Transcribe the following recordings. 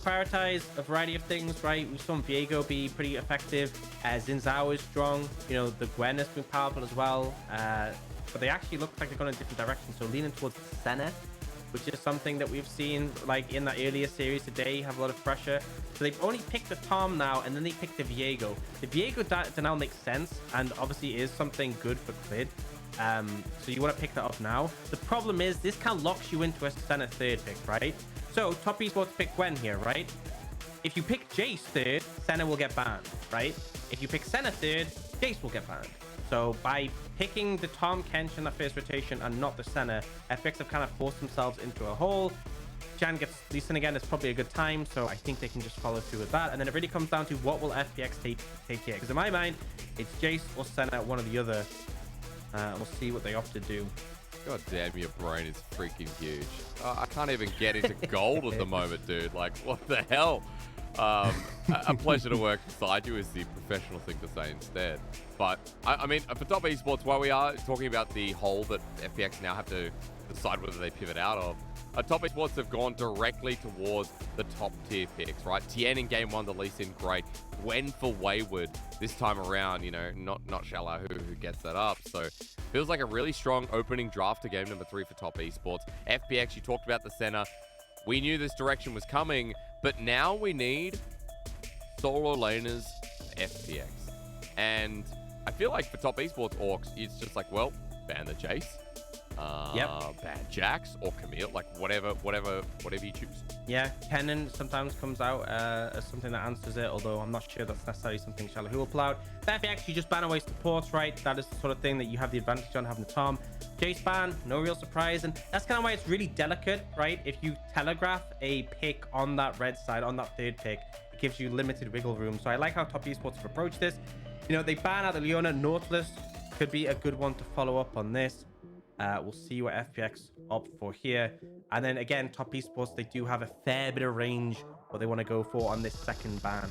prioritize a variety of things, right? We saw Viego be pretty effective. Xin Zhao is strong. You know, the Gwen has been powerful as well. But they actually look like they're going in a different direction. So leaning towards Senna, which is something that we've seen like in the earlier series today, have a lot of pressure. So they've only picked the Tahm now, and then they picked the Viego. The Viego now makes sense, and obviously is something good for Clid. So you want to pick that up now. The problem is this kind of locks you into a Senna third pick, right? So top esports pick Gwen here, right? If you pick Jace third, Senna will get banned, right? If you pick Senna third, Jace will get banned. So by picking the Tahm, Kench in that first rotation and not the Senna, FPX have kind of forced themselves into a hole. Tian gets Lee Sin again. It's probably a good time, so I think they can just follow through with that. And then it really comes down to what will FPX take here, because in my mind, it's Jace or Senna, one or the other. We'll see what they opt to do. God damn, your brain is freaking huge. I can't even get into gold at the moment, dude. Like, what the hell? A pleasure to work beside you is the professional thing to say instead. But, I mean, for top esports, while we are talking about the hole that FPX now have to decide whether they pivot out of, top esports have gone directly towards the top tier picks, right? Tian in game 1, the Lee Sin, great. Gwen for Wayward this time around, you know, not xiaolaohu who gets that up. So feels like a really strong opening draft to game number 3 for top esports. FPX, you talked about the Senna. We knew this direction was coming, but now we need solo laners FPX. And I feel like for top esports orcs, it's just like, well, ban the Jace. Ban Jax or Camille, like whatever you choose. Yeah, Kennen sometimes comes out as something that answers it, although I'm not sure that's necessarily something xiaolaohu will pull out. But FPX, you just ban away supports, right? That is the sort of thing that you have the advantage on having the Tahm. Jace ban, no real surprise, and that's kind of why it's really delicate, right? If you telegraph a pick on that red side, on that third pick, it gives you limited wiggle room. So I like how top esports have approached this. You know, they ban out the Leona. Nautilus could be a good one to follow up on this. We'll see what FPX opt for here. And then again, top esports, they do have a fair bit of range what they want to go for on this second ban.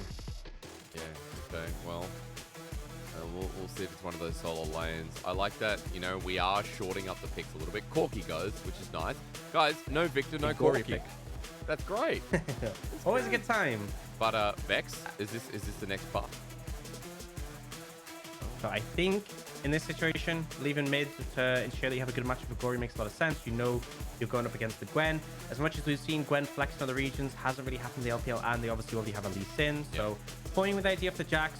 Yeah, okay, well, we'll see if it's one of those solo lanes. I like that, you know, we are shorting up the picks a little bit. Corki goes, which is nice. Guys, no Victor, no Corki pick. That's great. Always a good time. But Vex, is this the next part? So I think in this situation, leaving mid to ensure that you have a good matchup with Gori makes a lot of sense. You know you're going up against the Gwen. As much as we've seen Gwen flex in other regions, hasn't really happened in the LPL, and they obviously already have a Lee Sin. So toying with the idea of the Jax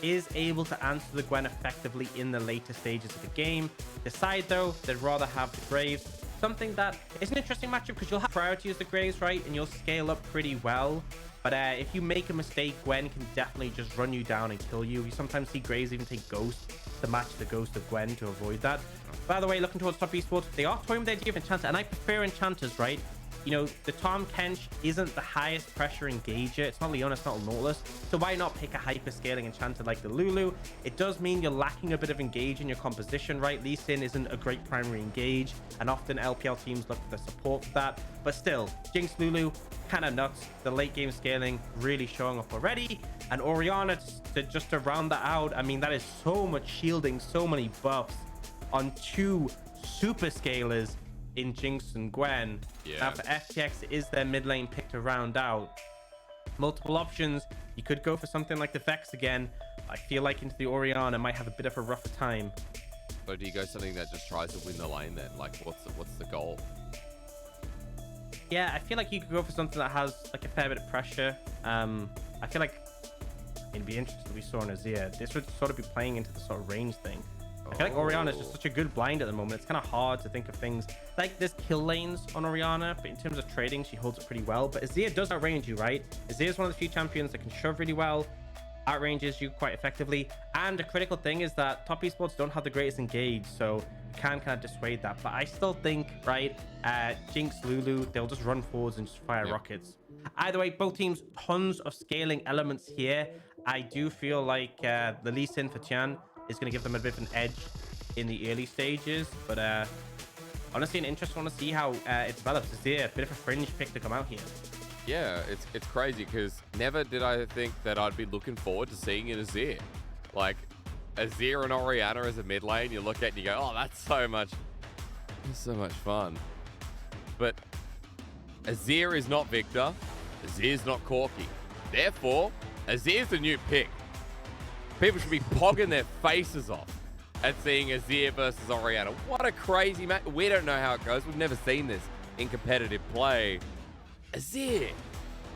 is able to answer the Gwen effectively in the later stages of the game. Decide though, they'd rather have the Graves. Something that is an interesting matchup because you'll have priority as the Graves, right? And you'll scale up pretty well. But if you make a mistake, Gwen can definitely just run you down and kill you. You sometimes see Graves even take Ghost to match the Ghost of Gwen to avoid that. By the way, looking towards top esports, they are toying with the idea of Enchanter, and I prefer Enchanters, right? You know, the Tahm Kench isn't the highest pressure engager. It's not Leona, it's not Nautilus. So why not pick a hyper-scaling Enchanter like the Lulu? It does mean you're lacking a bit of engage in your composition, right? Lee Sin isn't a great primary engage, and often LPL teams look for the support for that. But still, Jinx, Lulu, kind of nuts. The late game scaling really showing up already. And Orianna, just to round that out, I mean, that is so much shielding, so many buffs on 2 super scalers in Jinx and Gwen. Now for FPX, it is their mid lane pick to round out. Multiple options. You could go for something like the Vex again. I feel like into the Orianna might have a bit of a rougher time. So do you go something that just tries to win the lane then? Like what's the goal? Yeah, I feel like you could go for something that has like a fair bit of pressure. I feel like it'd be interesting if we saw an Azir. This would sort of be playing into the sort of range thing. I feel like Orianna is just such a good blind at the moment. It's kind of hard to think of things like there's kill lanes on Orianna, but in terms of trading, she holds it pretty well. But Azir does outrange you, right? Azir is one of the few champions that can shove really well, outranges you quite effectively. And the critical thing is that top esports don't have the greatest engage, so you can kind of dissuade that. But I still think, right, Jinx, Lulu, they'll just run forwards and just fire rockets. Either way, both teams, tons of scaling elements here. I do feel like the Lee Sin for Tian is going to give them a bit of an edge in the early stages, but honestly an interesting one to see how it develops. Azir, a bit of a fringe pick to come out here. Yeah, it's crazy because never did I think that I'd be looking forward to seeing an Azir. Like Azir and Orianna as a mid lane, you look at it and you go, oh, that's so much fun. But Azir is not Victor. Azir's not Corky. Therefore, Azir's the new pick. People should be pogging their faces off at seeing Azir versus Orianna. What a crazy match. We don't know how it goes. We've never seen this in competitive play. Azir.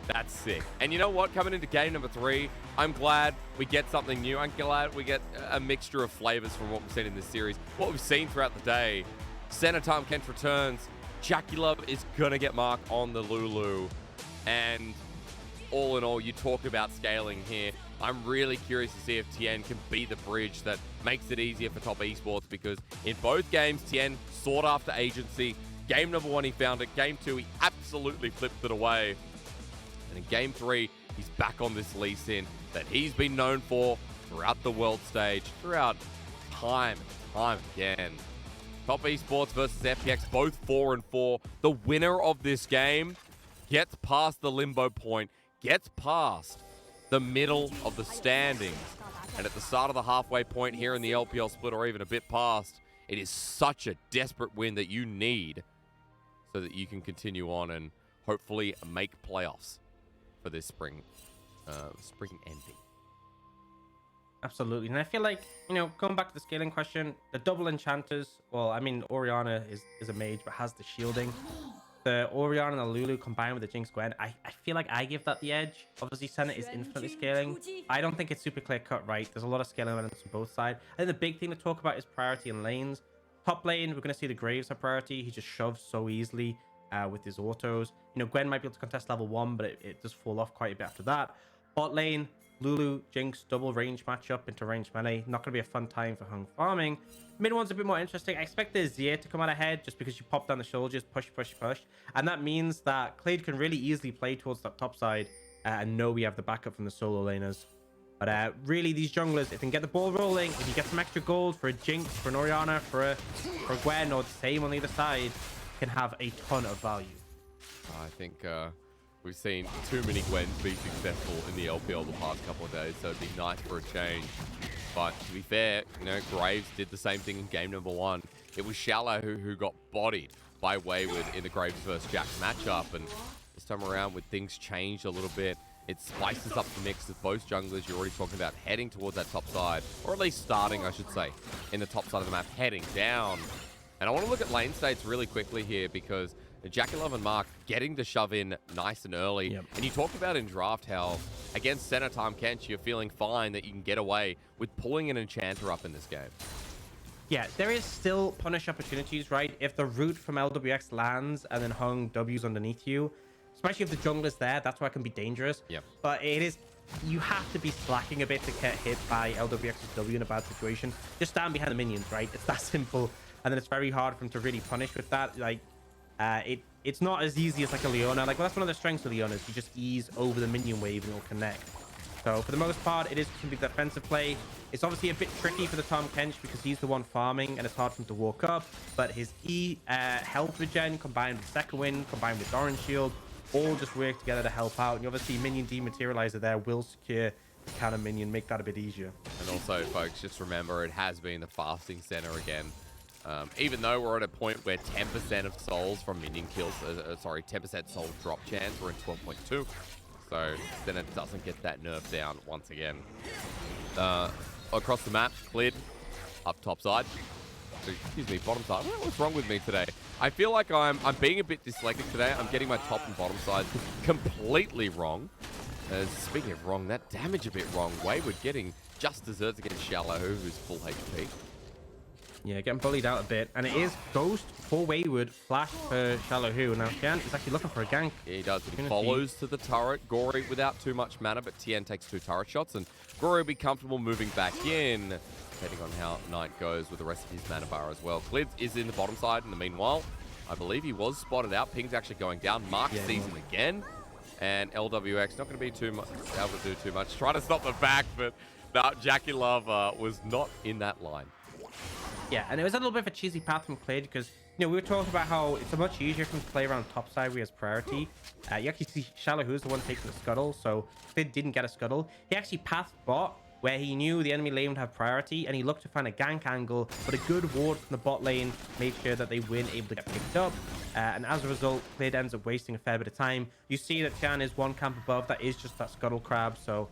That's sick. And you know what? Coming into game number 3, I'm glad we get something new. I'm glad we get a mixture of flavors from what we've seen in this series. What we've seen throughout the day. Senna, Tahm, Kench returns. JackeyLove is going to get Mark on the Lulu. And all in all, you talk about scaling here. I'm really curious to see if Tian can be the bridge that makes it easier for top esports, because in both games, Tian sought after agency. Game number 1, he found it. Game 2, he absolutely flipped it away. And in game 3, he's back on this Lee Sin that he's been known for throughout the world stage, throughout time and time again. Top esports versus FPX, both 4-4. The winner of this game gets past the limbo point, gets past the middle of the standings, and at the start of the halfway point here in the LPL split, or even a bit past, it is such a desperate win that you need so that you can continue on and hopefully make playoffs for this spring ending. Absolutely. And I feel like, going back to the scaling question, the double enchanters, well, I mean, Orianna is a mage but has the shielding. The Orianna and the Lulu combined with the Jinx Gwen, I feel like I give that the edge. Obviously, Senna is infinitely scaling. I don't think it's super clear cut, right? There's a lot of scaling elements on both sides. I think the big thing to talk about is priority in lanes. Top lane, we're going to see the Graves have priority. He just shoves so easily with his autos. Gwen might be able to contest level 1, but it does fall off quite a bit after that. Bot lane, Lulu, Jinx, double range matchup into range melee. Not going to be a fun time for Hung farming. Mid one's a bit more interesting. I expect the Azir to come out ahead just because you pop down the soldiers, push. And that means that Clade can really easily play towards that top side and know we have the backup from the solo laners. But really, these junglers, if they can get the ball rolling, if you get some extra gold for a Jinx, for an Orianna, for a Gwen, or the same on the other side, can have a ton of value. I think we've seen too many Gwens be successful in the LPL the past couple of days, so it'd be nice for a change. But to be fair, Graves did the same thing in game number 1. It was xiaolaohu who got bodied by Wayward in the Graves versus Jack matchup, and this time around, with things changed a little bit, it spices up the mix of both junglers. You're already talking about heading towards that top side, or at least starting, I should say, in the top side of the map, heading down. And I want to look at lane states really quickly here, because JackeyLove and Mark getting to shove in nice and early. Yep. And you talked about in draft how against Senna, Tahm, Kench, you're feeling fine that you can get away with pulling an enchanter up in this game. Yeah, there is still punish opportunities, right? If the root from Lwx lands and then Hung W's underneath you, especially if the jungler's there, that's why it can be dangerous. Yep. But you have to be slacking a bit to get hit by Lwx's W in a bad situation. Just stand behind the minions, right? It's that simple. And then it's very hard for him to really punish with that. Like, it's not as easy as like a Leona. Like, well, that's one of the strengths of Leona, is you just ease over the minion wave and it'll connect. So for the most part, it can be defensive play. It's obviously a bit tricky for the Tahm Kench because he's the one farming and it's hard for him to walk up. But his health regen combined with second wind, combined with orange shield, all just work together to help out. And obviously minion dematerializer there will secure the counter minion, make that a bit easier. And also, folks, just remember, it has been the fasting center again. Even though we're at a point where 10% of souls from minion kills, 10% soul drop chance, we're in 12.2. So then it doesn't get that nerf down once again. Across the map, cleared, up top side. Excuse me, bottom side. What's wrong with me today? I feel like I'm being a bit dyslexic today. I'm getting my top and bottom sides completely wrong. Speaking of wrong, that damage a bit wrong. Wayward getting just desserts against xiaolaohu, who's full HP. Yeah, getting bullied out a bit. And it is Ghost for Wayward, Flash for xiaolaohu. Now, Tian is actually looking for a gank. Yeah, he does. He follows to the turret. Gori without too much mana, but Tian takes 2 turret shots, and Gori will be comfortable moving back in, depending on how Knight goes with the rest of his mana bar as well. Clids is in the bottom side in the meanwhile. I believe he was spotted out. Ping's actually going down. Mark sees him again. And Lwx not going to be able to do too much. Trying to stop the back, but no, JackeyLove was not in that line. Yeah, and it was a little bit of a cheesy path from Clade because, we were talking about how it's a much easier for him to play around top side where he has priority. You actually see xiaolaohu is the one taking the scuttle, so Clade didn't get a scuttle. He actually pathed bot, where he knew the enemy lane would have priority, and he looked to find a gank angle, but a good ward from the bot lane made sure that they weren't able to get picked up. And as a result, Clid ends up wasting a fair bit of time. You see that Tian is one camp above. That is just that scuttle crab. So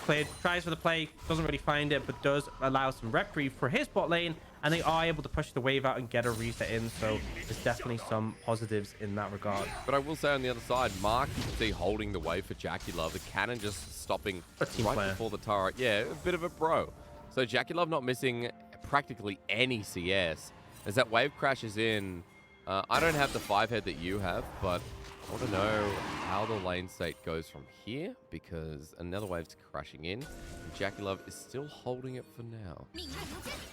Clid tries for the play, doesn't really find it, but does allow some reprieve for his bot lane. And they are able to push the wave out and get a reset in. So there's definitely some positives in that regard. But I will say on the other side, Mark, you can see holding the wave for JackeyLove. The cannon just stopping right before the turret. Yeah, a bit of a bro. So JackeyLove not missing practically any CS. As that wave crashes in, I don't have the 5-head that you have, but I want to know how the lane state goes from here, because another wave's crashing in. And JackeyLove is still holding it for now.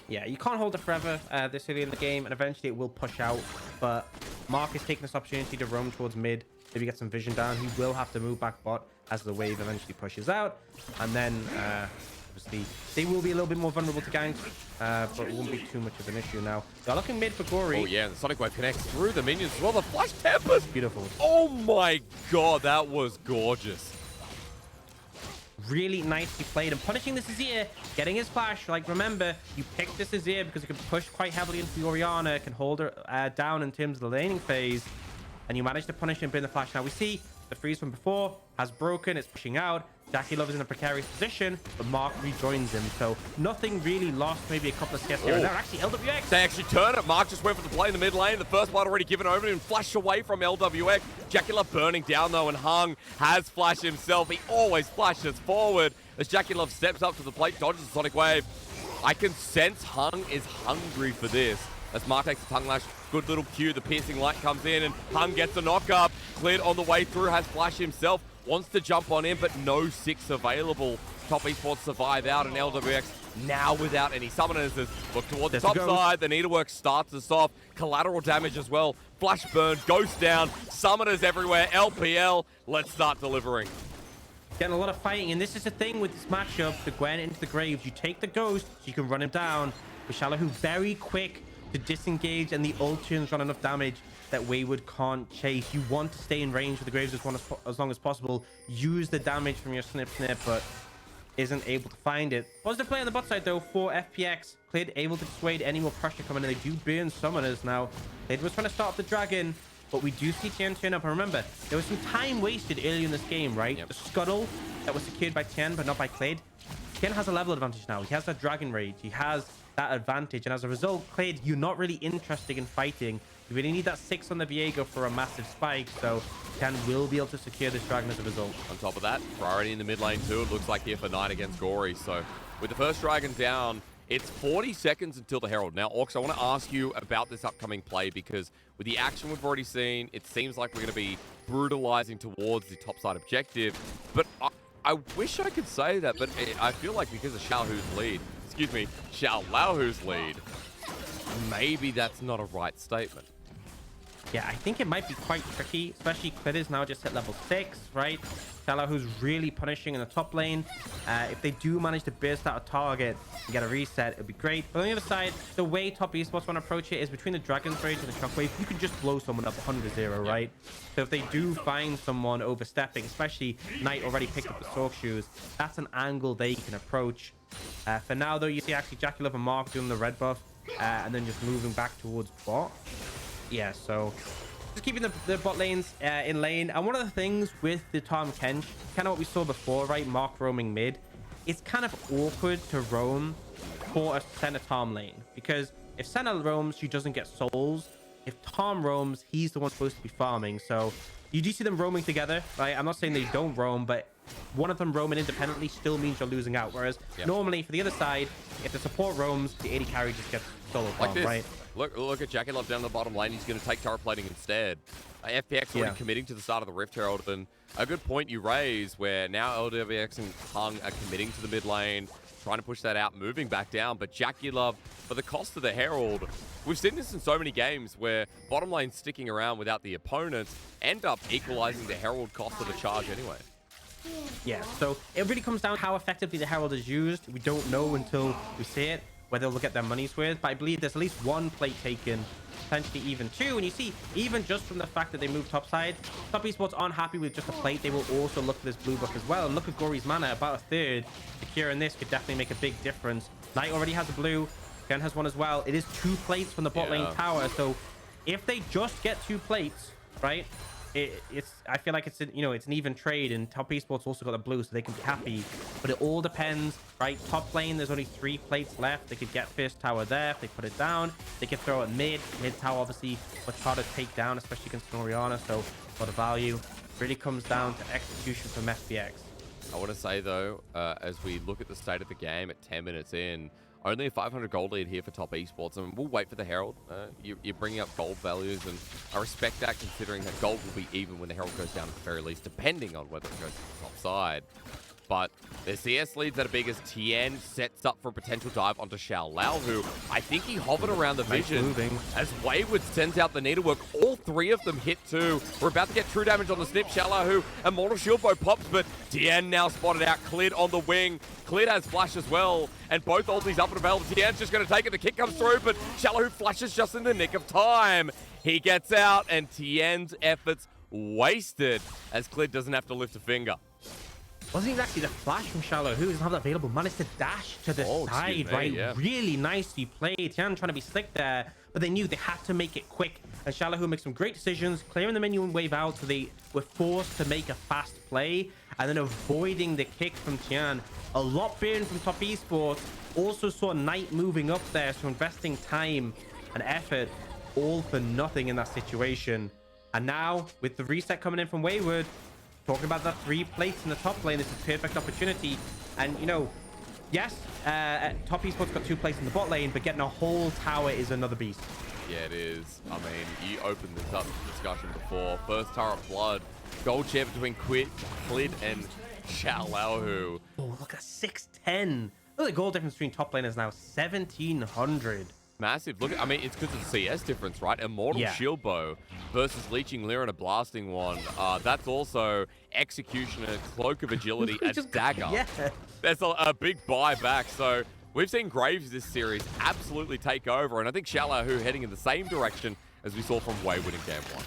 Yeah, you can't hold it forever this early in the game, and eventually it will push out. But Mark is taking this opportunity to roam towards mid, maybe get some vision down. He will have to move back bot as the wave eventually pushes out. And then, obviously, they will be a little bit more vulnerable to ganks, but it won't be too much of an issue now. They're looking mid for Gori. Oh, yeah, and the Sonic Wave connects through the minions as well. The Flash Tempest! Beautiful. Oh, my God, that was gorgeous. Really nicely played, and punishing this Azir, getting his flash. Like, remember, you picked this Azir because it can push quite heavily into the Orianna, can hold her down in terms of the laning phase, and you managed to punish him, bring the flash. Now we see the freeze from before has broken, it's pushing out. JackeyLove is in a precarious position, but Mark rejoins him, so nothing really lost. Maybe a couple of CS here and there. Actually, Lwx. They actually turn it. Mark just went for the play in the mid lane. The first blood already given over and flashed away from Lwx. JackeyLove burning down though, and Hung has flashed himself. He always flashes forward as JackeyLove steps up to the plate, dodges the Sonic Wave. I can sense Hung is hungry for this. As Mark takes the tongue lash, good little cue. The piercing light comes in, and Hung gets the knock up. Cleared on the way through, has flash himself. Wants to jump on in, but no 6 available. Top Esports survive out, and Lwx now without any summoners. Look towards the top side. The needlework starts us off. Collateral damage as well. Flash burn, ghost down. Summoners everywhere. LPL, let's start delivering. Getting a lot of fighting, and this is the thing with this matchup. The Gwen into the graves. You take the ghost, so you can run him down. But xiaolaohu very quick to disengage, and the ult turns run enough damage that Wayward can't chase. You want to stay in range with the graves as long as possible. Use the damage from your snip, but isn't able to find it. Positive play on the bot side though for FPX. Clid able to dissuade any more pressure coming in. They do burn summoners now. Clid was trying to start up the dragon, but we do see Tian turn up. And remember, there was some time wasted earlier in this game, right? Yep. The scuttle that was secured by Tian, but not by Clid. Tian has a level advantage now. He has that dragon rage. He has that advantage, and as a result, Clid, you're not really interested in fighting. You really need that 6 on the Viego for a massive spike, so Tian will be able to secure this dragon as a result. On top of that, priority in the mid lane too. It looks like here for Knight against Gori. So with the first dragon down, it's 40 seconds until the Herald. Now, Aux, I want to ask you about this upcoming play, because with the action we've already seen, it seems like we're going to be brutalizing towards the topside objective. But I wish I could say that, but I feel like because of xiaolaohu's lead, maybe that's not a right statement. Yeah, I think it might be quite tricky, especially Clid is now just at level 6, right? xiaolaohu's really punishing in the top lane. If they do manage to burst out a target and get a reset, it'd be great. But on the other side, the way top esports want to approach it is between the Dragon's Rage and the Shockwave, you can just blow someone up 100-0, right? So if they do find someone overstepping, especially Knight already picked up the Sork Shoes, that's an angle they can approach. For now, though, you see actually JackeyLove and Mark doing the red buff, and then just moving back towards bot. Yeah, so just keeping the bot lanes in lane. And one of the things with the Tahm Kench, kind of what we saw before, right? Mark roaming mid. It's kind of awkward to roam for a Senna Tahm lane, because if Senna roams, she doesn't get souls. If Tahm roams, he's the one supposed to be farming. So you do see them roaming together, right? I'm not saying they don't roam, but one of them roaming independently still means you're losing out. Whereas normally for the other side, if the support roams, the AD carry just gets solo farm, like right? Look at JackeyLove down the bottom lane. He's going to take turret plating instead. FPX already committing to the start of the Rift Herald. And a good point you raise, where now Lwx and Hung are committing to the mid lane, trying to push that out, moving back down. But JackeyLove, for the cost of the Herald, we've seen this in so many games where bottom lane sticking around without the opponents end up equalizing the Herald cost of the charge anyway. Yeah, so it really comes down to how effectively the Herald is used. We don't know until we see it whether they'll get their money's worth, but I believe there's at least one plate taken potentially even 2. And you see, even just from the fact that they moved topside, top esports aren't happy with just a plate. They will also look for this blue buff as well. And look at Gori's mana, about a third. Securing this could definitely make a big difference. Knight already has a blue. Ken has one as well. It is 2 plates from the bot lane tower. So if they just get 2 plates, right, I feel like it's it's an even trade, and top esports also got the blue, so they can be happy. But it all depends, right? Top lane, there's only 3 plates left. They could get first tower there if they put it down. They could throw it mid tower, obviously much harder to take down, especially against Orianna. So a lot of value. Really comes down to execution from FPX. I want to say though, as we look at the state of the game at 10 minutes in, only a 500 gold lead here for top esports, and we'll wait for the Herald. You're bringing up gold values, and I respect that, considering that gold will be even when the Herald goes down at the very least, depending on whether it goes to the top side. But their CS leads at a big as Tian sets up for a potential dive onto xiaolaohu. I think he hovered around the vision as Wayward sends out the needlework. All 3 of them hit too. We're about to get true damage on the snip. xiaolaohu, a mortal shield bow pops, but Tian now spotted out. Cleared on the wing. Cleared has flash as well, and both ultis up and available. Tian's just going to take it. The kick comes through, but xiaolaohu flashes just in the nick of time. He gets out, and Tian's efforts wasted as Clid doesn't have to lift a finger. Wasn't even actually the flash from xiaolaohu, who doesn't have that available. Managed to dash to the side, right? Yeah. Really nicely played. Tian trying to be slick there, but they knew they had to make it quick. And xiaolaohu makes some great decisions, clearing the minion wave out, so they were forced to make a fast play, and then avoiding the kick from Tian. A lot better from top esports. Also saw Knight moving up there, so investing time and effort, all for nothing in that situation. And now, with the reset coming in from Wayward, talking about that 3 plates in the top lane, this is a perfect opportunity. And yes, top esports got 2 plates in the bot lane, but getting a whole tower is another beast. Yeah, it is. I mean, you opened this up discussion before. First tower of blood, gold share between Clid and xiaolaohu. Oh, look at 610. Look at the gold difference between top laners now, 1700. Massive. Look, I mean, it's because of the CS difference, right? Immortal shield bow versus leeching Lyra and a blasting one. That's also executioner, cloak of agility, a dagger. Yeah. That's a big buyback. So we've seen Graves this series absolutely take over, and I think xiaolaohu heading in the same direction as we saw from Wayward in game 1.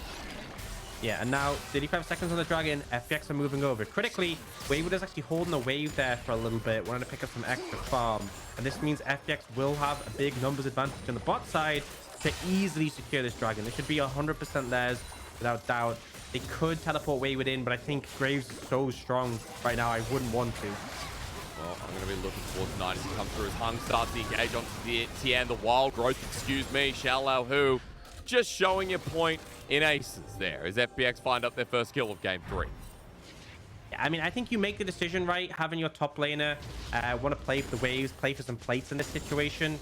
Yeah, and now 35 seconds on the dragon. FPX are moving over. Critically, Wayward is actually holding the wave there for a little bit, wanting to pick up some extra farm. And this means FPX will have a big numbers advantage on the bot side to easily secure this dragon. It should be 100% theirs, without doubt. They could teleport Wayward in, but I think Graves is so strong right now, I wouldn't want to. Well, I'm going to be looking towards Knight as he comes through. As Hung starts to engage onto the Tian, the wild growth, excuse me, xiaolaohu. Just showing your point in aces there as FPX find up their first kill of game 3. Yeah, I mean, I think you make the decision, right? Having your top laner want to play for the waves, play for some plates in this situation.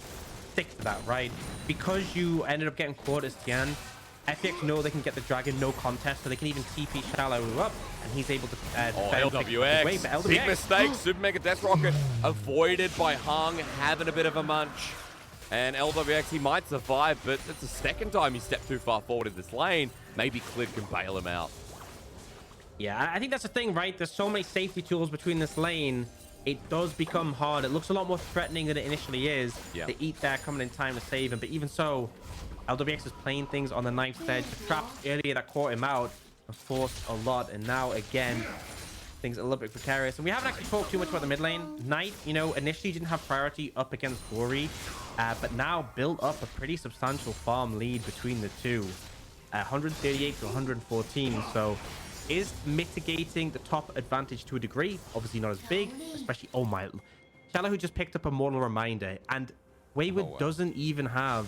Stick to that, right? Because you ended up getting caught as Tian, FPX know they can get the dragon no contest, so they can even TP xiaolaohu up, and he's able to LWX. Big mistake. Super Mega Death Rocket avoided by Hung, having a bit of a munch. And LWX, he might survive, but it's the second time he stepped too far forward in this lane. Maybe Clid can bail him out. Yeah, I think that's the thing, right? There's so many safety tools between this lane. It does become hard. It looks a lot more threatening than it initially is. Yeah. The eat there coming in time to save him. But even so, LWX is playing things on the knife's edge. The traps earlier that caught him out have forced a lot. And now, again, things are a little bit precarious. And we haven't actually talked too much about the mid lane. Knight, initially didn't have priority up against Gori. But now built up a pretty substantial farm lead between the two. 138 to 114. So is mitigating the top advantage to a degree. Obviously not as big, especially... Oh my... xiaolaohu just picked up a Mortal Reminder. And Wayward doesn't even have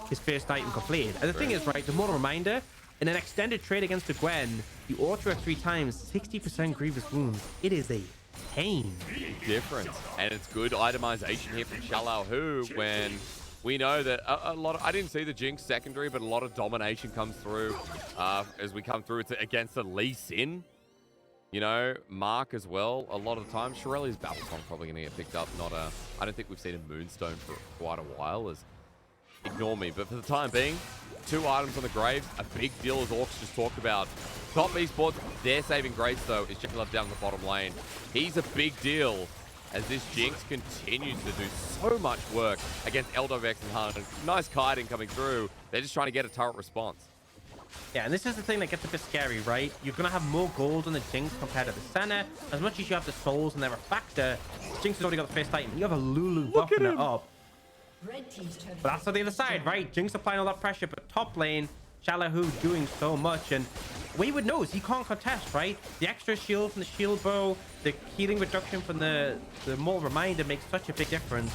his first item completed. And the thing is, right, the Mortal Reminder, in an extended trade against the Gwen, you auto it 3 times, 60% grievous wounds. It is a pain. Difference. And it's good itemization here from xiaolaohu when we know that a lot of... I didn't see the Jinx secondary, but a lot of domination comes through as we come through. It's against the Lee Sin. Mark as well. A lot of the time, Shirelli's Battle Song probably going to get picked up. I don't think we've seen a Moonstone for quite a while. Ignore me. But for the time being, 2 items on the Graves. A big deal, as Aux just talked about. Top esports, they're saving Graves, though, is JackeyLove down the bottom lane. He's a big deal. as this Jinx continues to do so much work against Lwx and Hunt. Nice kiting coming through. They're just trying to get a turret response. Yeah, and this is the thing that gets a bit scary, right? You're going to have more gold on the Jinx compared to the Senna. As much as you have the souls and they're a factor, Jinx has already got the first item. You have a Lulu buffing it up. But that's on the other side, right? Jinx applying all that pressure, but top lane, xiaolaohu doing so much. And Wayward knows he can't contest, right? The extra shield from the shield bow, the healing reduction from the Mortal Reminder makes such a big difference.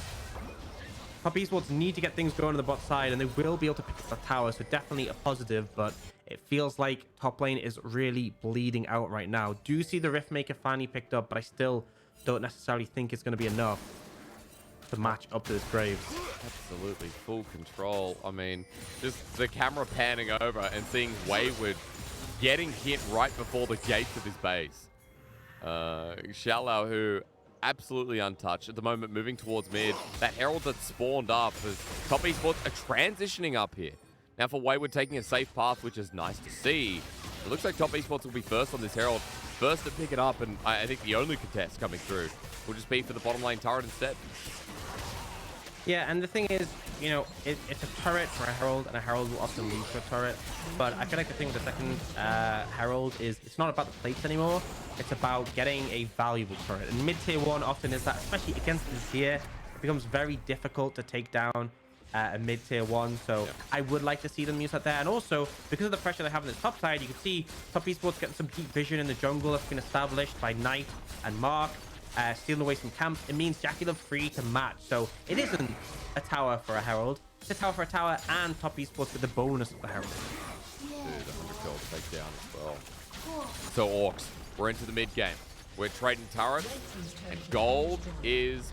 Top Esports need to get things going on the bot side, and they will be able to pick up the tower, so definitely a positive, but it feels like top lane is really bleeding out right now. Do see the Riftmaker finally picked up, but I still don't necessarily think it's going to be enough to match up to this Graves. Absolutely full control. I mean, just the camera panning over and seeing Wayward getting hit right before the gates of his base. xiaolaohu absolutely untouched at the moment, moving towards mid. That Herald that spawned up as top esports are transitioning up here. Now for Wayward taking a safe path, which is nice to see. It looks like top esports will be first on this Herald. First to pick it up, and I think the only contest coming through will just be for the bottom lane turret instead. Yeah, and the thing is, you know, it's a turret for a Herald, and a Herald will often lead to a turret. But I feel like the thing with the second Herald is it's not about the plates anymore. It's about getting a valuable turret. And mid-tier 1 often is that, especially against this tier, it becomes very difficult to take down a mid-tier 1. So yeah, I would like to see them use that there. And also, because of the pressure they have on the top side, you can see top esports getting some deep vision in the jungle that's been established by Knight and Mark. Stealing away some camps. It means JackeyLove free to match. So it isn't a tower for a Herald. It's a tower for a tower, and top esports with the bonus of the Herald. Dude, 100 kills take down as well. So Aux, we're into the mid game. We're trading turrets, and gold is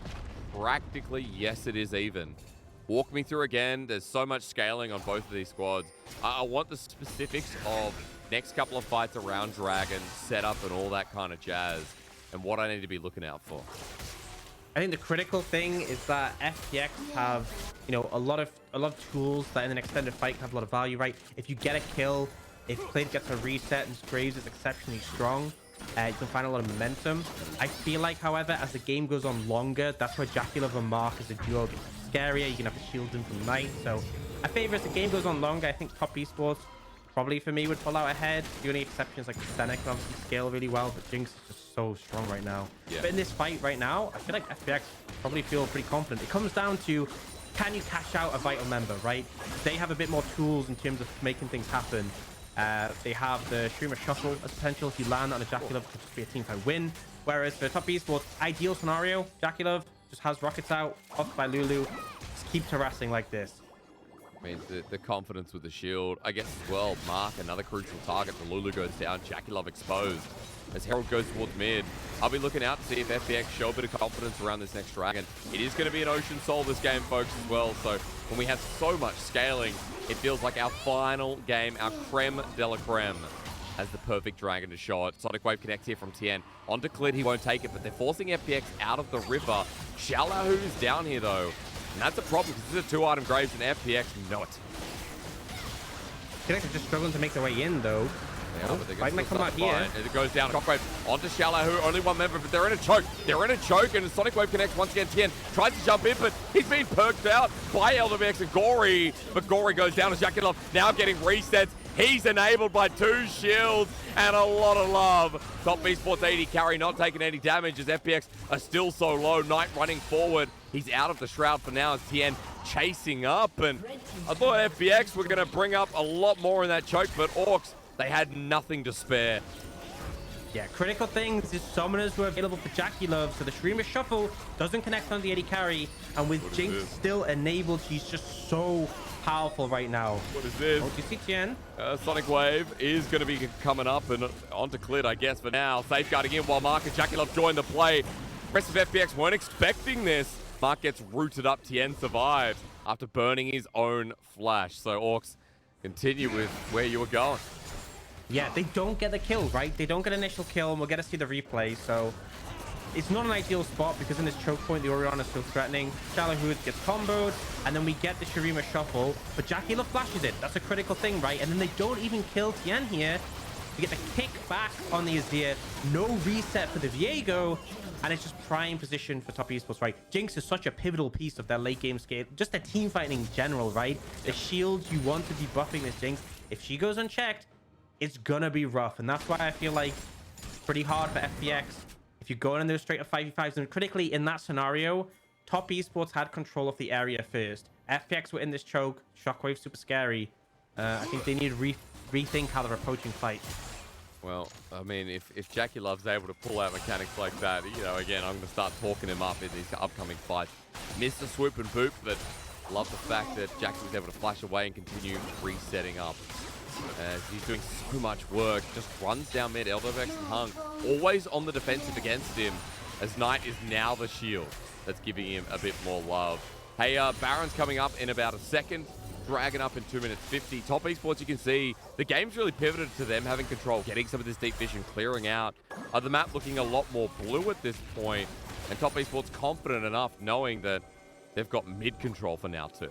practically, yes, it is even. Walk me through again. There's so much scaling on both of these squads. I want the specifics of next couple of fights around Dragon, setup, and all that kind of jazz, and what I need to be looking out for. I think the critical thing is that FPX have, you know, a lot of tools that in an extended fight can have a lot of value, right? If you get a kill, if Clint gets a reset and Graves is exceptionally strong, you can find a lot of momentum. I feel like, however, as the game goes on longer, that's where JackeyLove and Mark as a duo gets scarier. You can have the shield in from Knight. So I favor as the game goes on longer, I think top esports probably for me would pull out ahead. The only exceptions like Senna can obviously scale really well, but Jinx is just so strong right now. Yeah. But in this fight right now, I feel like FPX probably feel pretty confident. It comes down to, can you cash out a vital member, right? They have a bit more tools in terms of making things happen. They have the Streamer Shuffle as potential. If you land on a JackeyLove, it could just be a teamfight win. Whereas for top esports, ideal scenario, JackeyLove just has rockets out, off by Lulu. Just keep harassing like this. I mean, the confidence with the shield. I guess as well, Mark, another crucial target. The Lulu goes down. JackeyLove exposed. As Herald goes towards mid, I'll be looking out to see if FPX show a bit of confidence around this next Dragon. It is going to be an Ocean Soul this game, folks, as well. So when we have so much scaling, it feels like our final game, our creme de la creme, has the perfect Dragon to show it. Sonic Wave connect here from Tian. Onto Clit, he won't take it, but they're forcing FPX out of the river. xiaolaohu is down here, though. And that's a problem, because this is a 2-item Graves, and FPX know it. I feel like they're just struggling to make their way in, though. Yeah, but they're might come out here. It goes down. Shockwave onto xiaolaohu. Only one member, but they're in a choke. They're in a choke, and Sonic Wave connects once again. Tian tries to jump in, but he's being perked out by Lwx and Gori. But Gori goes down as JackeyLove now getting resets. He's enabled by 2 shields and a lot of love. Top esports 80 carry not taking any damage as FPX are still so low. Knight running forward. He's out of the shroud for now as Tian chasing up. And I thought FPX were going to bring up a lot more in that choke, but Aux, they had nothing to spare. Yeah, critical things is summoners were available for JackeyLove, so the Streamer Shuffle doesn't connect on the AD carry, and with Jinx still enabled, she's just so powerful right now. What is this? Oh, do you see Tian? Sonic Wave is going to be coming up and onto Clit, I guess, for now. Safeguarding in while Mark and JackeyLove join the play. Rest of FPX weren't expecting this. Mark gets rooted up. Tian survives after burning his own flash. So, Aux, continue with where you were going. Yeah, they don't get the kill, right? They don't get an initial kill, and we'll get to see the replay. So it's not an ideal spot because in this choke point, the Orianna is still threatening. xiaolaohu gets comboed, and then we get the Shurima Shuffle, but JackeyLove flashes it. That's a critical thing, right? And then they don't even kill Tian here. We get the kick back on the Azir. No reset for the Viego. And it's just prime position for top esports, right? Jinx is such a pivotal piece of their late game scale. Just the team fighting in general, right? The shields, you want to be buffing this Jinx. If she goes unchecked, it's gonna be rough. And that's why I feel like it's pretty hard for FPX. If you're going in those straight up 5v5s, and critically in that scenario, top esports had control of the area first. FPX were in this choke. Shockwave super scary. I think they need to rethink how they're approaching fight. Well, I mean, if JackeyLove's able to pull out mechanics like that, you know, again, I'm going to start talking him up in these upcoming fights. Missed the swoop and boop, but love the fact that Jackie was able to flash away and continue resetting up. As he's doing so much work, just runs down mid, Lwx and Hung, always on the defensive against him, as Knight is now the shield that's giving him a bit more love. Hey, Baron's coming up in about a second. Dragon up in 2 minutes 50. Top esports, you can see the game's really pivoted to them having control, getting some of this deep vision, clearing out. The map looking a lot more blue at this point, and top esports confident enough knowing that they've got mid control for now too.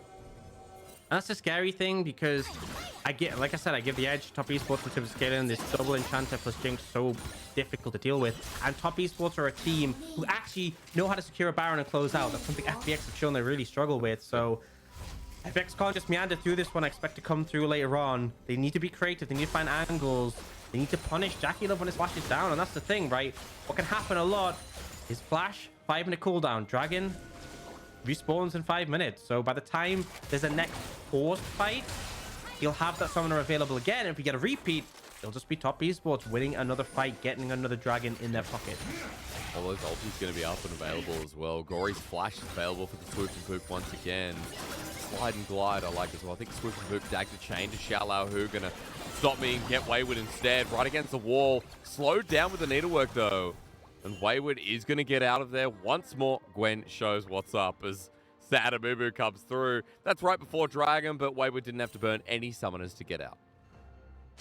That's the scary thing, because like I said, I give the edge to top esports in terms of scaling. This double enchanter plus Jinx so difficult to deal with, and top esports are a team who actually know how to secure a Baron and close out. That's something FPX have shown they really struggle with. So FPX can't just meander through this one. I expect to come through later on. They need to be creative. They need to find angles. They need to punish JackeyLove when his flash is down. And that's the thing, right? What can happen a lot is flash, 5-minute cooldown. Dragon respawns in 5 minutes. So by the time there's a next forced fight, he'll have that summoner available again. If we get a repeat, it'll just be top esports winning another fight, getting another dragon in their pocket. All those ultis going to be up and available as well. Gori's flash is available for the swoop and poop once again. Slide and glide I like as well. I think swoop and poop dagger chain to xiaolaohu, gonna stop me and get Wayward instead. Right against the wall. Slowed down with the needlework though. And Wayward is gonna get out of there once more. Gwen shows what's up as Sadamumu comes through. That's right before Dragon, but Wayward didn't have to burn any summoners to get out.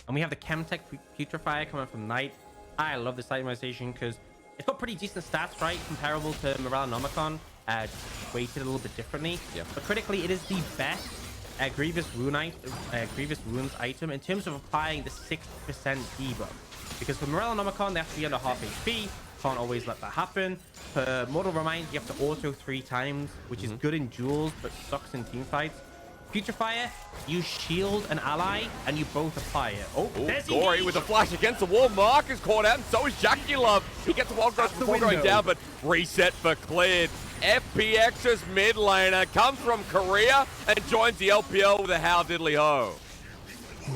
And we have the Chemtech Putrefier coming from Knight. I love this itemization because it's got pretty decent stats, right? Comparable to Morale-Nomicon. Weighted a little bit differently. Yep. But critically, it is the best Grievous Wounds item in terms of applying the 6% debuff. Because for Morale-Nomicon, they have to be under half HP. Can't always let that happen. For Mortal Remind, you have to auto 3 times, which is good in duels, but sucks in team fights. Putrefier, you shield an ally, and you both apply it. Oh, there's Gori with a flash against the wall. Mark is caught out, and so is JackeyLove. He gets a wild growth before going down, but reset for cleared. FPX's mid laner comes from Korea and joins the LPL with a how diddly ho.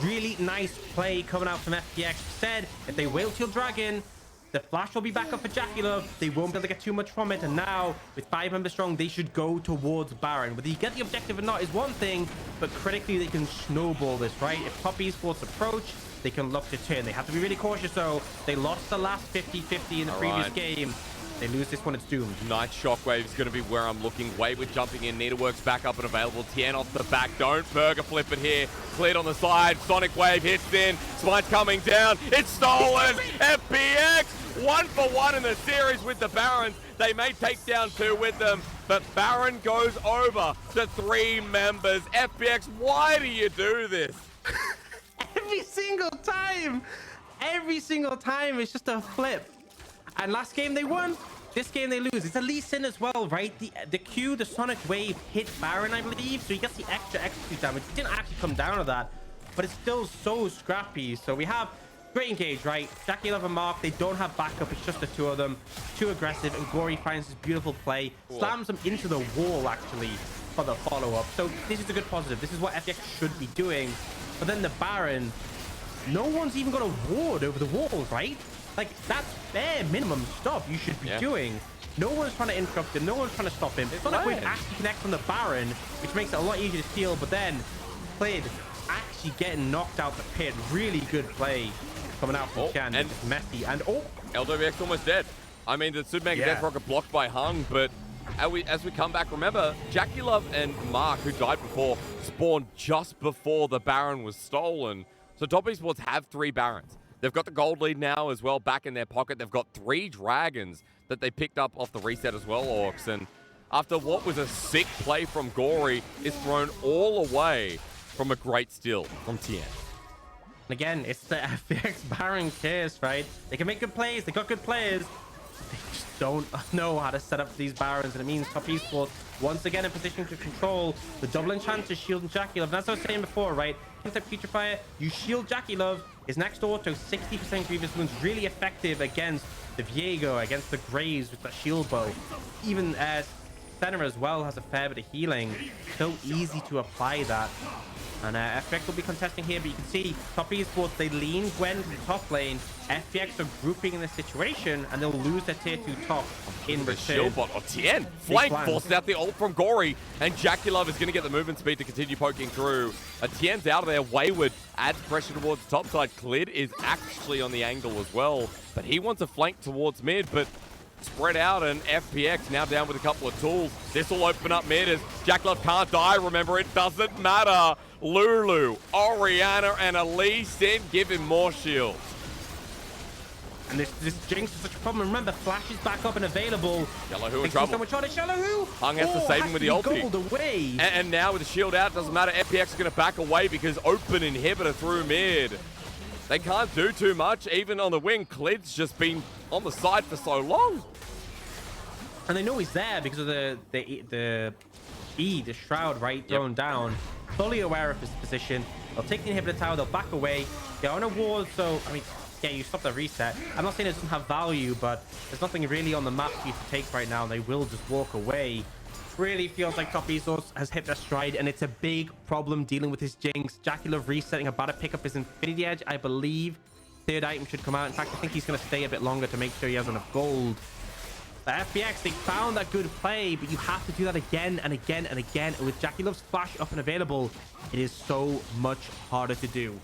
Really nice play coming out from FPX. Said if they wait till Dragon, the flash will be back up for JackeyLove. They won't be able to get too much from it. And now, with 5 members strong, they should go towards Baron. Whether you get the objective or not is one thing, but critically, they can snowball this, right? If top esports approach, they can look to turn. They have to be really cautious, though. They lost the last 50-50 in the previous game. They lose this one, it's doomed. Nice shockwave is going to be where I'm looking. Wayward jumping in. Needlework's back up and available. Tian off the back. Don't burger flip it here. Cleared on the side. Sonic Wave hits in. Smite coming down. It's stolen. FPX 1 for 1 in the series with the Barons. They may take down 2 with them, but Baron goes over to 3 members. FPX, why do you do this? Every single time. Every single time. It's just a flip. And last game they won. This game they lose. It's a Lee Sin as well, right? The Q, the Sonic Wave hit Baron, I believe. So he gets the extra execute damage. It didn't actually come down to that, but it's still so scrappy. So we have great engage, right? JackeyLove and Mark, they don't have backup. It's just the 2 of them. Too aggressive. And Gori finds this beautiful play. Slams them into the wall, actually, for the follow-up. So this is a good positive. This is what FPX should be doing. But then the Baron, no one's even got a ward over the wall, right? Like, that's bare minimum stuff you should be doing. No one's trying to interrupt him. No one's trying to stop him. Sonic Wave actually connects on the Baron, which makes it a lot easier to steal. But then, played actually getting knocked out the pit. Really good play coming out from Tian. And it's messy. And Lwx almost dead. I mean, the Super Mega Death Rocket blocked by Hung, but as we come back, remember, JackeyLove and Mark, who died before, spawned just before the Baron was stolen. So top esports have 3 Barons. They've got the gold lead now as well back in their pocket. They've got 3 dragons that they picked up off the reset as well, Orcs. And after what was a sick play from Gori, is thrown all away from a great steal from Tian. Again, it's the FPX Baron case, right? They can make good plays. They got good players. They just don't know how to set up these Barons, and it means Top Esports once again in position to control the double enchanter, shield, and JackeyLove. And as I was saying before, right? Instead of Future Fire, you shield JackeyLove. His next auto, 60% Grievous Wounds, really effective against the Viego, against the Graves with that shield bow. Even Senna as well has a fair bit of healing. So easy to apply that. And FPX will be contesting here, but you can see Top Esports, they lean Gwen to the top lane. FPX are grouping in this situation, and they'll lose their tier 2 top in return. Shield bot, Tian, flank, forces out the ult from Gori, and JackeyLove is going to get the movement speed to continue poking through. Tian's out of there, Wayward adds pressure towards the top side. Clid is actually on the angle as well, but he wants a flank towards mid, but spread out, and FPX now down with a couple of tools. This will open up mid as JackeyLove can't die. Remember, it doesn't matter. Lulu, Orianna, and Elise in, give him more shields. And this Jinx is such a problem. Remember, Flash is back up and available. xiaolaohu in trouble. So much on it, xiaolaohu. Hung has to save him with the ulti. Away. And now with the shield out, doesn't matter. FPX is going to back away because open inhibitor through mid. They can't do too much. Even on the wing, Clid's just been on the side for so long. And they know he's there because of the Shroud, right, thrown down. Fully aware of his position. They'll take the inhibitor tower, they'll back away. They're on a ward, so, I mean, yeah, you stop the reset. I'm not saying it doesn't have value, but there's nothing really on the map for you to take right now, and they will just walk away. Really feels like Top Esports has hit their stride, and it's a big problem dealing with his Jinx. JackeyLove resetting, about to pick up his Infinity Edge, I believe. Third item should come out. In fact, I think he's going to stay a bit longer to make sure he has enough gold. The FPX, they found that good play, but you have to do that again and again and again. And with JackeyLove's flash up and available, it is so much harder to do.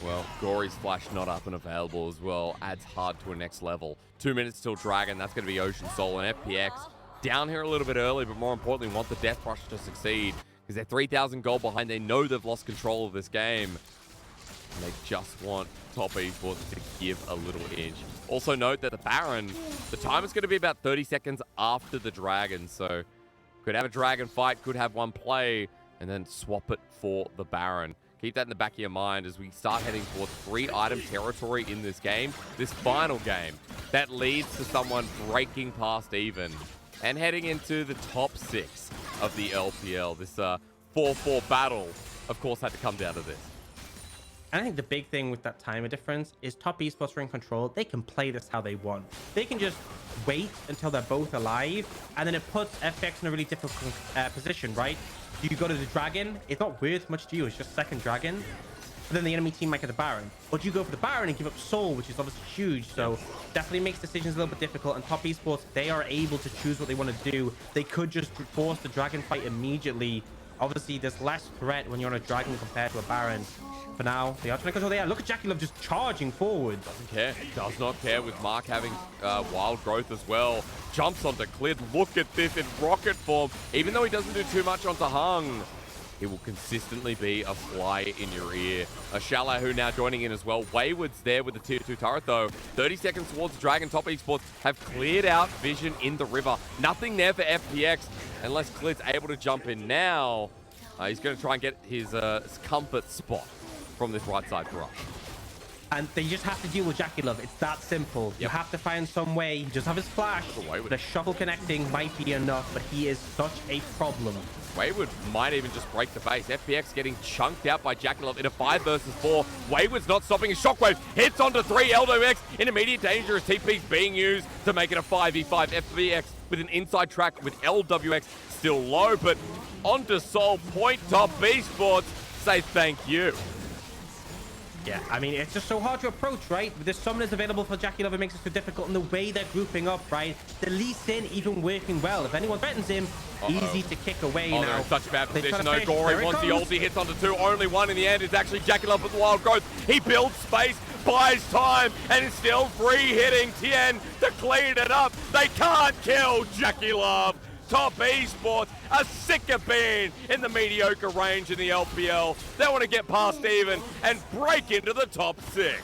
Well, Gori's flash not up and available as well adds hard to a next level. 2 minutes till Dragon. That's going to be Ocean Soul, and FPX down here a little bit early, but more importantly, want the Death Rush to succeed because they're 3,000 gold behind. They know they've lost control of this game, and they just want Top Esports to give a little inch. Also note that the Baron, the time is going to be about 30 seconds after the Dragon, so could have a Dragon fight, could have one play, and then swap it for the Baron. Keep that in the back of your mind as we start heading towards 3-item territory in this game, this final game, that leads to someone breaking past even and heading into the top 6 of the LPL. This 4-4 battle, of course, had to come down to this. I think the big thing with that timer difference is Top Esports are in control. They can play this how they want. They can just wait until they're both alive, and then it puts FPX in a really difficult position, right? You go to the Dragon, it's not worth much to you, it's just second Dragon. But then the enemy team might get the Baron. But you go for the Baron and give up Soul, which is obviously huge, so definitely makes decisions a little bit difficult. And Top Esports, they are able to choose what they want to do. They could just force the Dragon fight immediately. Obviously, there's less threat when you're on a Dragon compared to a Baron. For now, they are trying to control there. Look at JackeyLove just charging forward. Doesn't care. Does not care with Mark having wild growth as well. Jumps onto Clid. Look at this in rocket form. Even though he doesn't do too much onto Hung, he will consistently be a fly in your ear. xiaolaohu now joining in as well. Wayward's there with the tier 2 turret though. 30 seconds towards the Dragon. Top Esports have cleared out vision in the river. Nothing there for FPX unless Clid's able to jump in now. He's going to try and get his comfort spot from this right side rush. And they just have to deal with JackeyLove. It's that simple. Yep. You have to find some way. He just have his flash. The shuffle connecting might be enough, but he is such a problem. Wayward might even just break the base. FPX getting chunked out by JackeyLove in a 5 versus 4. Wayward's not stopping his shockwave. Hits onto 3. Lwx in immediate danger as TP's being used to make it a 5v5. FPX with an inside track with Lwx still low, but onto Soul Point. Top Esports say thank you. Yeah, I mean, it's just so hard to approach, right? With the summoners available for JackeyLove, it makes it so difficult. And the way they're grouping up, right? The Lee Sin even working well. If anyone threatens him, easy to kick away now. They're in such a bad position, though. Gori wants the ulti, hits onto 2. Only one in the end is actually JackeyLove with the wild growth. He builds space, buys time, and is still free hitting Tian to clean it up. They can't kill JackeyLove. Top Esports are sick of being in the mediocre range in the LPL. They want to get past even and break into the top 6.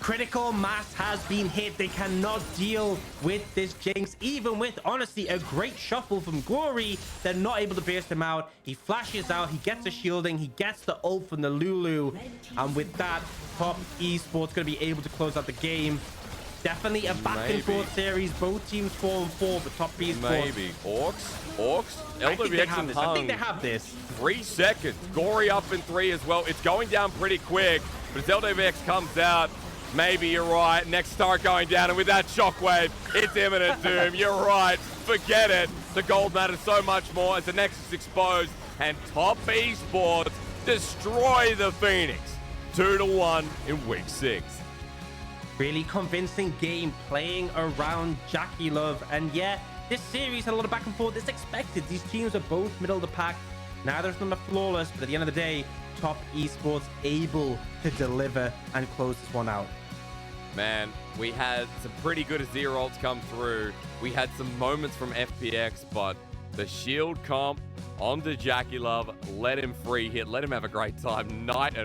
Critical mass has been hit. They cannot deal with this Jinx. Even with, honestly, a great shuffle from Gori, they're not able to burst him out. He flashes out. He gets a shielding. He gets the ult from the Lulu. And with that, Top Esports going to be able to close out the game. Definitely a back-and-forth series. Both teams 4-4, but Top Esports. Maybe. Aux, LWX and Hung. I think they have this. 3 seconds. Gori up in 3 as well. It's going down pretty quick, but as LWX comes out, maybe you're right. Next star going down, and with that shockwave, it's imminent doom. You're right. Forget it. The gold matters so much more as the Nexus is exposed, and Top Esports destroy the Phoenix. 2-1 in week 6. Really convincing game playing around JackeyLove. And yeah, this series had a lot of back and forth. It's expected. These teams are both middle of the pack. Neither of them are flawless, but at the end of the day, Top Esports able to deliver and close this one out. Man, we had some pretty good Azir ults come through. We had some moments from FPX, but the shield comp onto JackeyLove, let him free hit, let him have a great time night and